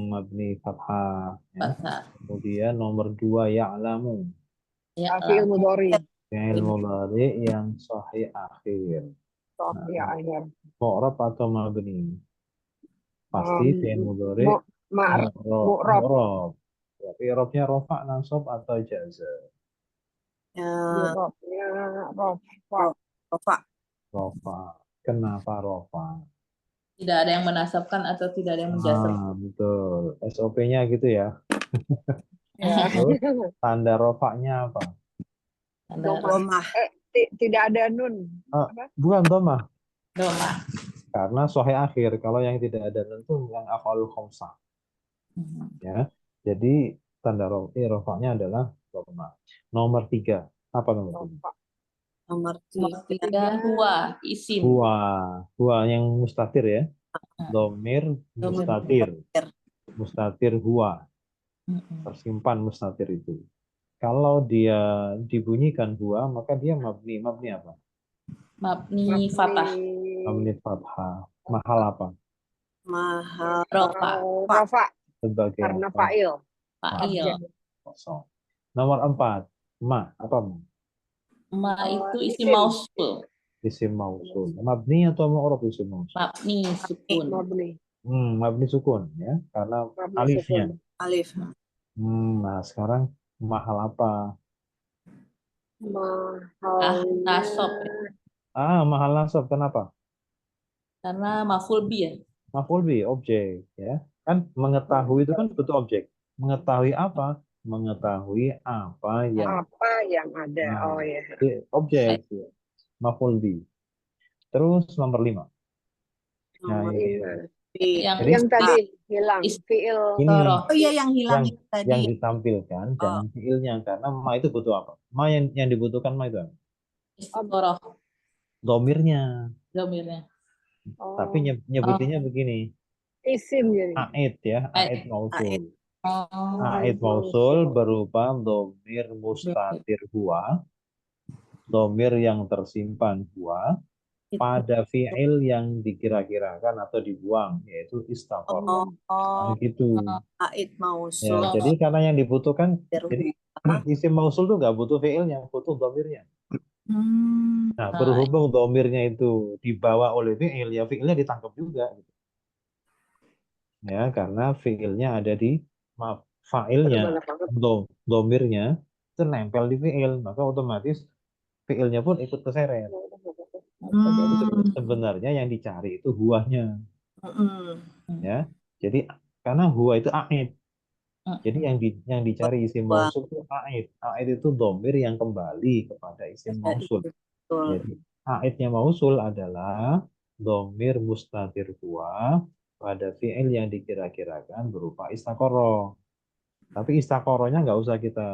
Mabni fathah. Ya. Fathah. Kemudian nomor 2, ya'lamu. Fi'il mudhari. Fi'il mudhari yang sahih akhir. Sahih akhir. Mu'rab atau mabni? Pasti fi'il mudhari Mu'rab. mu'rab. Ya, i'rabnya rafa, nasab atau jazm? I'rabnya rafa. Rafa. Kenapa rafa? Tidak ada yang menasabkan atau tidak ada yang menjazm. Betul. SOP-nya gitu ya. Terus, tanda rofaknya apa? Domah. Tidak ada nun. Bukan domah. Doma. Karena sahih akhir. Kalau yang tidak ada nun itu yang af'alul khamsah. Ya. Jadi tanda rofaknya adalah dhamma. Nomor 3. Apa nomor 3? Rofa. Nomor Nomor 3. 3 huwa, isim. Huwa yang mustatir ya. Domir Domir. mustatir. Mustatir huwa. Tersimpan mustatir itu. Kalau dia dibunyikan huwa, maka dia mabni. Mabni apa? Mabni fathah. Mabni fathah. Mahal apa? Mahal. Rofa. Rofa. Sebagai Karena apa? fa'il. Fa'il. Kosong. Nomor 4. Ma. Apa ma? Ma itu isim Isim. mausul. Isim mausul. Mabni atau mu'rab isim mausul? Mabni sukun. Mabni. Mabni sukun ya, karena Mabni alifnya. sukun. Alif. Nah, sekarang mahal apa? Mahalnya. Nasab. Mahal nasab. Kenapa? Karena maf'ul bi ya. Maf'ul bi, objek ya. Kan mengetahui itu kan butuh objek. Mengetahui apa? Mengetahui apa yang Apa yang ada? Oh ya. objek ya. Maf'ul bi. Terus nomor 5. Nah, Nomor ini. Yang Jadi Yang tadi hilang. Fi'il. ini Toroh. Oh iya yang hilang yang itu tadi. yang ditampilkan jangan fiilnya, karena ma itu butuh apa? Ma yang dibutuhkan ma itu apa? Istiqoroh. Domirnya. Domirnya. Tapi nyebutinnya begini. Isim jadi. Aid ya, aid mausul. Aid mausul berupa domir mustatir huwa, domir yang tersimpan huwa, pada fi'il yang dikira-kirakan atau dibuang, yaitu istaqoroh. Nah, gitu. Aid Ya, mausul. jadi karena yang dibutuhkan, jadi Huwa. isim mausul tuh nggak butuh fi'ilnya, butuh domirnya. Nah, Nah, berhubung domirnya itu dibawa oleh fi'il, ya fi'ilnya ditangkap juga. Ya, karena fi'ilnya ada di, fa'ilnya, domirnya itu nempel di fi'il, maka otomatis fi'ilnya pun ikut keseret. Jadi sebenarnya yang dicari itu huwahnya. Ya, jadi karena huwa itu aid. Jadi yang dicari isim mausul itu aid. Aid itu domir yang kembali kepada isim mausul. Jadi aidnya mausul adalah domir mustatir huwa pada fi'il yang dikira-kirakan berupa istaqoroh. Tapi istaqorohnya nggak usah kita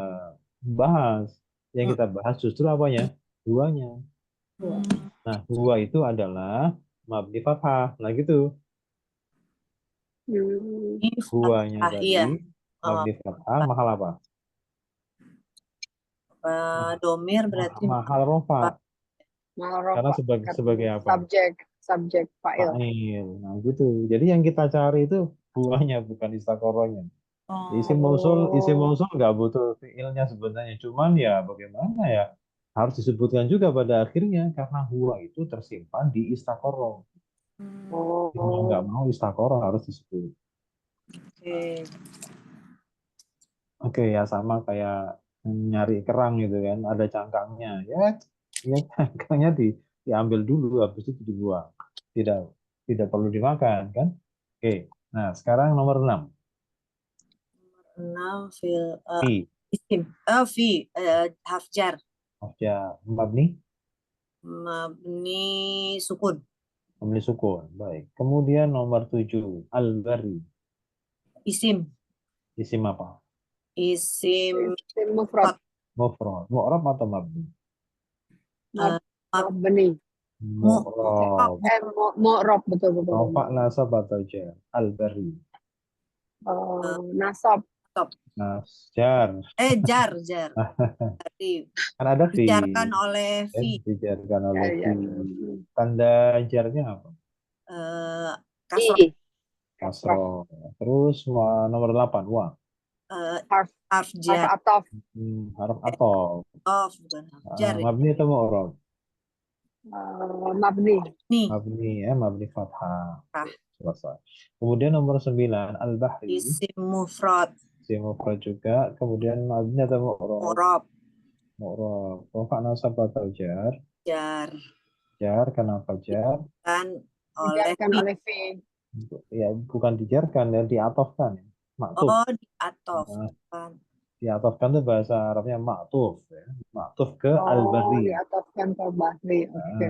bahas. Yang kita bahas justru apanya? Huwanya. Nah, huwa itu adalah mabni fathah. Nah gitu. Huwanya Iya. tadi mabni fathah, mahal apa? Domir berarti Mahal rofa. Karena sebagai apa? Subjek fa'il. Fa'il. Nah, gitu. Jadi yang kita cari itu buahnya, bukan istaqorohnya. Isim mausul nggak butuh fiilnya sebenarnya. Cuman ya bagaimana ya? Harus disebutkan juga pada akhirnya karena huwa itu tersimpan di istaqoroh. Mau nggak mau istaqoroh harus disebut. Oke, ya sama kayak nyari kerang gitu kan, ada cangkangnya. Ya cangkangnya diambil dulu, habis itu dibuang. Tidak tidak perlu dimakan kan? Oke. Nah, sekarang nomor 6. 6 fil Fi. isim. Fi hafjar. Ya, mabni Mabni sukun. mabni sukun. Baik. Kemudian nomor 7, al-bari. Isim. Isim apa? Isim mufrad. Mufrad. Mu'rab atau mabni? Mabni. Mu'rab. Mu'rab betul. Rofa nasab atau jar? Al-bari. Nasab. Jar. Jar. Kan ada fi. Dijarkan oleh fi. Dijarkan oleh fi. Tanda jarnya apa? Kasroh. Kasroh. Terus nomor 8, wa. Harf jar. Atof. Harf atof. Bukan harf jar. Mabni atau mu'rab? Mabni. Mabni ya, mabni fathah. Selesai. Kemudian nomor 9, al-bahri. Isim mufrad. Isim mufrad juga. Kemudian mabni atau mu'rab? Mu'rab. Rofa nasab atau jar? Jar, kenapa jar? Dijarkan oleh fi. Ya, bukan dijarkan, ya diatofkan. Maktuf. Diatofkan. Diatofkan itu bahasa Arabnya maktuf. Ya. Maktuf ke al-bahri. Diatofkan ke bahri. Oke.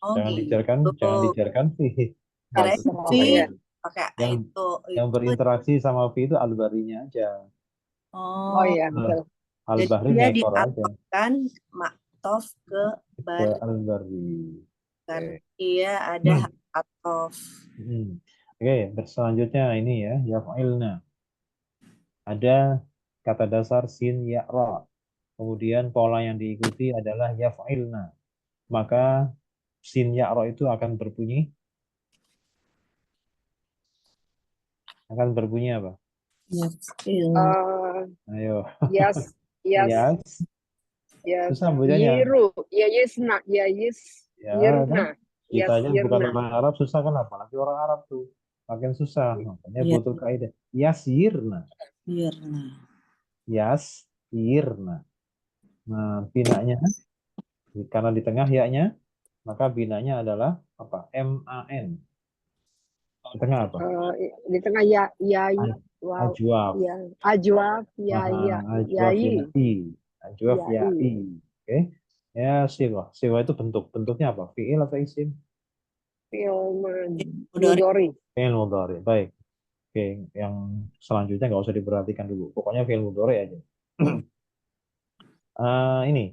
Oh Jangan gitu. dijarkan fi. Kirain Kasroh fi ya. pakai Yang itu. yang berinteraksi sama fi itu al-barinya aja. Oh Oh, iya, betul. jadi Al-bahri dia ngekor aja diatofkan maktof ke ke bari al-bari. karena Oke. dia ada hak atof. Oke, selanjutnya ini ya, yaf'ilna. Ada kata dasar sin ya ra. Kemudian pola yang diikuti adalah yaf'ilna. Maka sin ya ra itu akan berbunyi apa? Yaf'il. Ayo. Yes, Yes. Susah bacanya. ya yisna, ya Ya kan? yirna, Kita aja bukan yirna. orang Arab susah kan apalagi orang Arab tuh. Makin susah. Makanya Iya. butuh kaidah. Yasirna. Yirna. Yasirna. Nah, binanya karena di tengah ya-nya, maka binanya adalah apa? M-A-N. Di tengah apa? Di tengah ya, Ajwaf. ya, ajwaf, ya, Ajwaf yai, ya'i. Ajwaf yai, ya'i. Oke. Ya, siwa. Siwa itu bentuk. Bentuknya apa? Fi'il atau isim? film Mudhari. mudori. Fi'il mudhari. Baik. Oke, yang selanjutnya nggak usah diperhatikan dulu. Pokoknya fi'il mudhari aja. Ini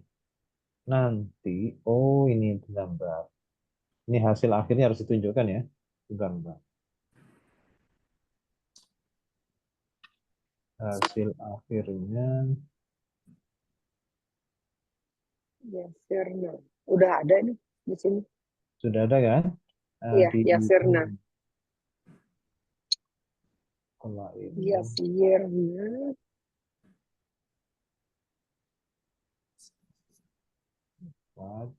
nanti. Oh, ini bentar. Ini hasil akhirnya harus ditunjukkan ya. Bentar. Hasil akhirnya Yasirna. Udah ada nih di sini. sudah ada kan? Iya, Di yasirna. Kalau ini Yasirna. What?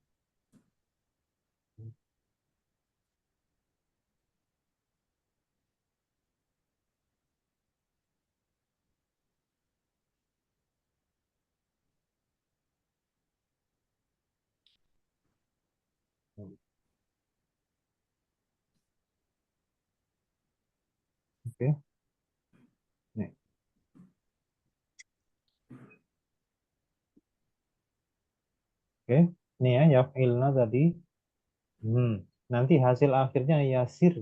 Oke. Nih. Oke. Nih ya, yaf'ilna tadi. Nanti hasil akhirnya yasir.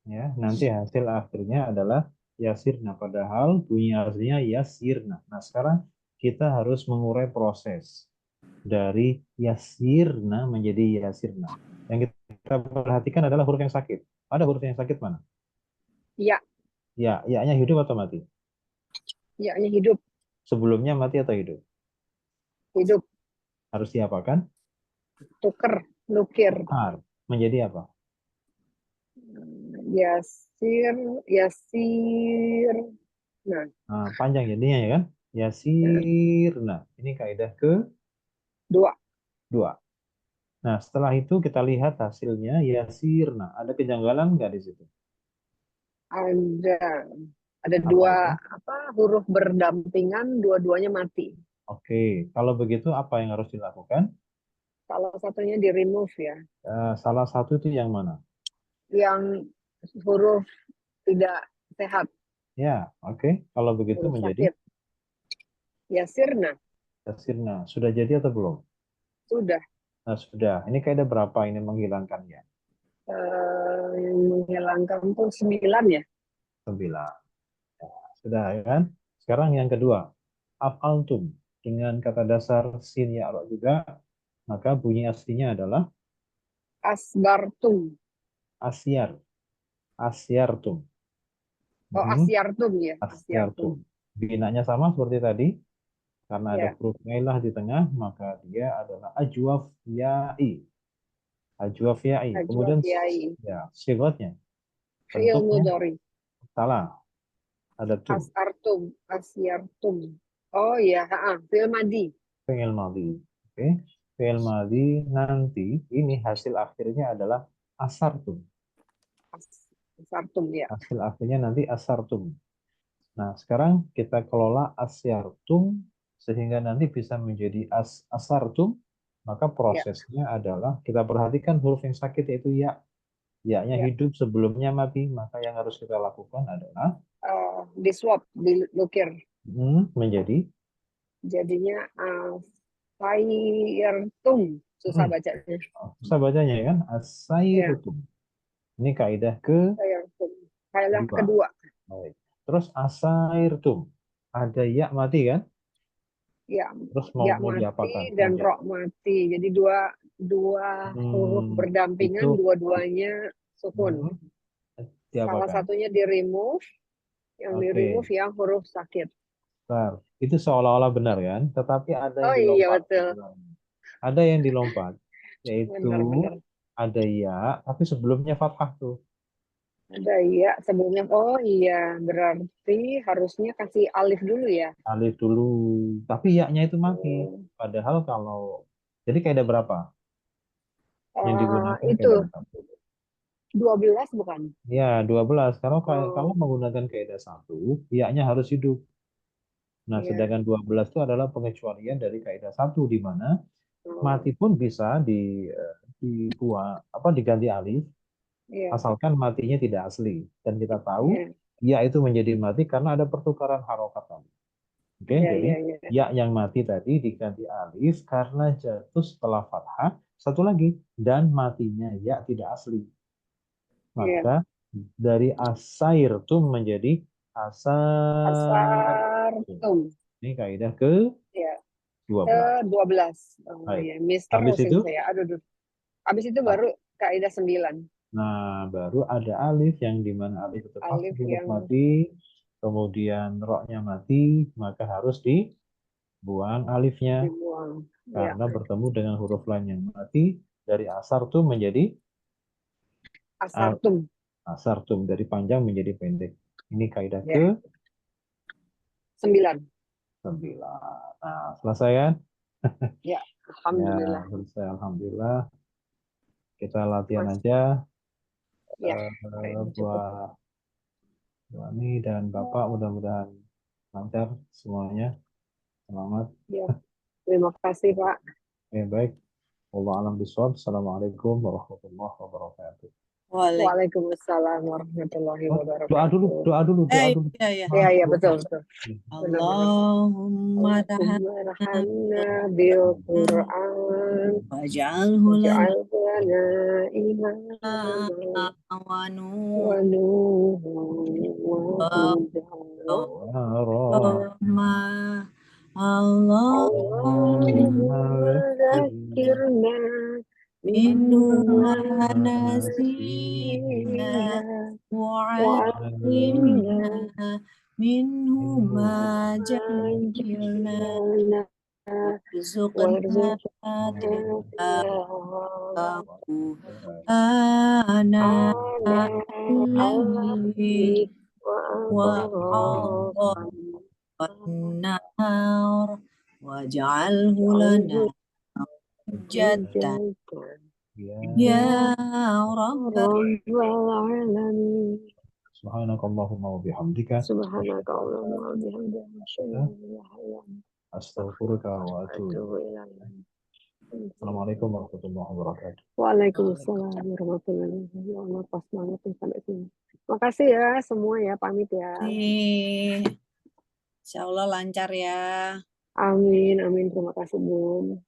Ya, nanti hasil akhirnya adalah yasirna. Padahal bunyi aslinya yasirna. Nah, sekarang kita harus mengurai proses dari yasirna menjadi yasirna. Yang kita perhatikan adalah huruf yang sakit. Ada huruf yang sakit mana? Ya, Ya, ya-nya hidup atau mati? ya-nya hidup, Sebelumnya mati atau hidup? hidup, Harus diapakan? tuker, nukir. Har. Menjadi apa? Yasir, yasir. Nah, Panjang jadinya ya kan? Yasirna. Ini kaidah dua. kedua. Nah, setelah itu kita lihat hasilnya yasirna. Ada kejanggalan nggak di situ? Ada ada Apa dua itu? huruf berdampingan, dua-duanya mati. Oke, kalau begitu apa yang harus dilakukan? Salah satunya di remove ya, Salah satu itu yang mana? yang huruf tidak sehat, Ya, oke. Kalau begitu huruf menjadi sakit. Yasirna, yasirna. Sudah jadi atau belum? sudah. Nah, sudah. Ini kaidah berapa ini menghilangkannya? Menghilangkan tuh 9 ya. 9. Sudah ya kan? Sekarang yang kedua. Af'altum. Dengan kata dasar sin ya ra juga, maka bunyi aslinya adalah Asbartum. asyar. Asyartum. Oh, Mhm. asyartum ya, asyartum. Asyartum. Binanya sama seperti tadi. Karena ada Ya, huruf ilah di tengah, maka dia adalah ajwaf ya'i. Ajwaf ya'i. ajwa Kemudian kiai. ya, sifatnya. Fi'il Bentuknya mudhari. salah. Ada tum. Asartum, asyartum. Oh iya, fi'il madi. Fi'il madhi. Oke. Fi'il madhi nanti ini hasil akhirnya adalah asartum. Asartum ya. Hasil akhirnya nanti asartum. Nah, sekarang kita kelola asyartum sehingga nanti bisa menjadi asartum. Maka Ya, prosesnya adalah kita perhatikan huruf yang sakit yaitu ya. Ya-nya ya. hidup sebelumnya mati. Maka yang harus kita lakukan adalah Di swap, dilukir. menjadi Jadinya Asairtum. Susah Hmm. bacanya. Susah bacanya ya kan? Ya, Asairutum. Ini kaidah kedua. asairtum. Kaidah kedua. Baik. Terus asairtum. Ada ya mati kan? Ya, Terus mau ya mau mati diapakan? dan Mau ro mati. Jadi dua huruf itu berdampingan, dua-duanya sukun. hmm, Salah diapakan? satunya di remove, yang di Oke. remove yang huruf sakit. Bentar. Itu seolah-olah benar kan? Tetapi ada yang Oh iya dilompat. betul. Ada yang dilompat. Yaitu Benar-benar. ada ya, tapi sebelumnya fathah tuh. Ada iya sebelumnya. Oh iya, berarti harusnya kasih alif dulu ya. Alif dulu. Tapi ya-nya itu mati. Oh. Padahal kalau jadi kaidah berapa yang digunakan Itu kaidah berapa? 12 bukan? Ya, 12. Kalau Oh menggunakan kaidah satu, ya-nya harus hidup. Nah, iya. sedangkan 12 itu adalah pengecualian dari kaidah satu di mana Oh, mati pun bisa dibuang apa diganti alif iya. asalkan matinya tidak asli. Dan kita tahu Iya. ya itu menjadi mati karena ada pertukaran harokat tadi. Oke, Iya, jadi iya, iya. ya yang mati tadi diganti alif karena jatuh setelah fathah. Satu lagi, dan matinya ya tidak asli. Iya. Maka dari asair tuh menjadi asar. Asartum. Ini kaidah ke-12. Iya. Ke-12. Oh Baik. iya, miss Habis terus itu, ini saya. Aduh. Habis itu baru kaidah 9. nah baru ada alif yang dimana alif itu pasti Alif huruf yang mati, kemudian roknya mati, maka harus dibuang alifnya dibuang. Ya. karena bertemu dengan huruf lain yang mati. Dari asar tuh menjadi Asartum. asar tuh dari panjang menjadi pendek. Ini kaidah Ya. 9. ke-9. Nah, selesai kan? Ya, Ya, alhamdulillah. selesai. Alhamdulillah. Kita latihan Mas, aja ya, cukup. buat Wani dan Bapak mudah-mudahan lancar semuanya. Selamat. Ya, terima kasih Pak. Baik. Wallahu a'lam bishawab. Assalamualaikum warahmatullahi wabarakatuh. Waalaikumsalam warahmatullahi Doa wabarakatuh. dulu, doa dulu. Iya. Iya, iya, betul, betul. Allahumma Allahumma bil Qur'an waj'alhu lana waj'al lana imama wa wa nuran wa hudan. rahma. Allahumma Allahumma zakirna minhu ma minna nasina wa wa alimna minhu ma jahilna warzuqna tilawatahu ana al-layli wa an-nahar waj'alhu lana hujjatan ya rabbal alamin. Subhanakallahumma wa bihamdika. Subhanaka Allahumma wa bihamdika asyhadu an la ilaha illa anta Astaghfiruka wa atubu. atubu ilaik. Assalamualaikum warahmatullahi wabarakatuh. Waalaikumsalam warahmatullahi wabarakatuh. Ya Allah, pas banget nih sampai sini. Makasih ya semua ya, pamit ya. Insya Allah lancar ya. Amin, amin. Terima kasih, Bun.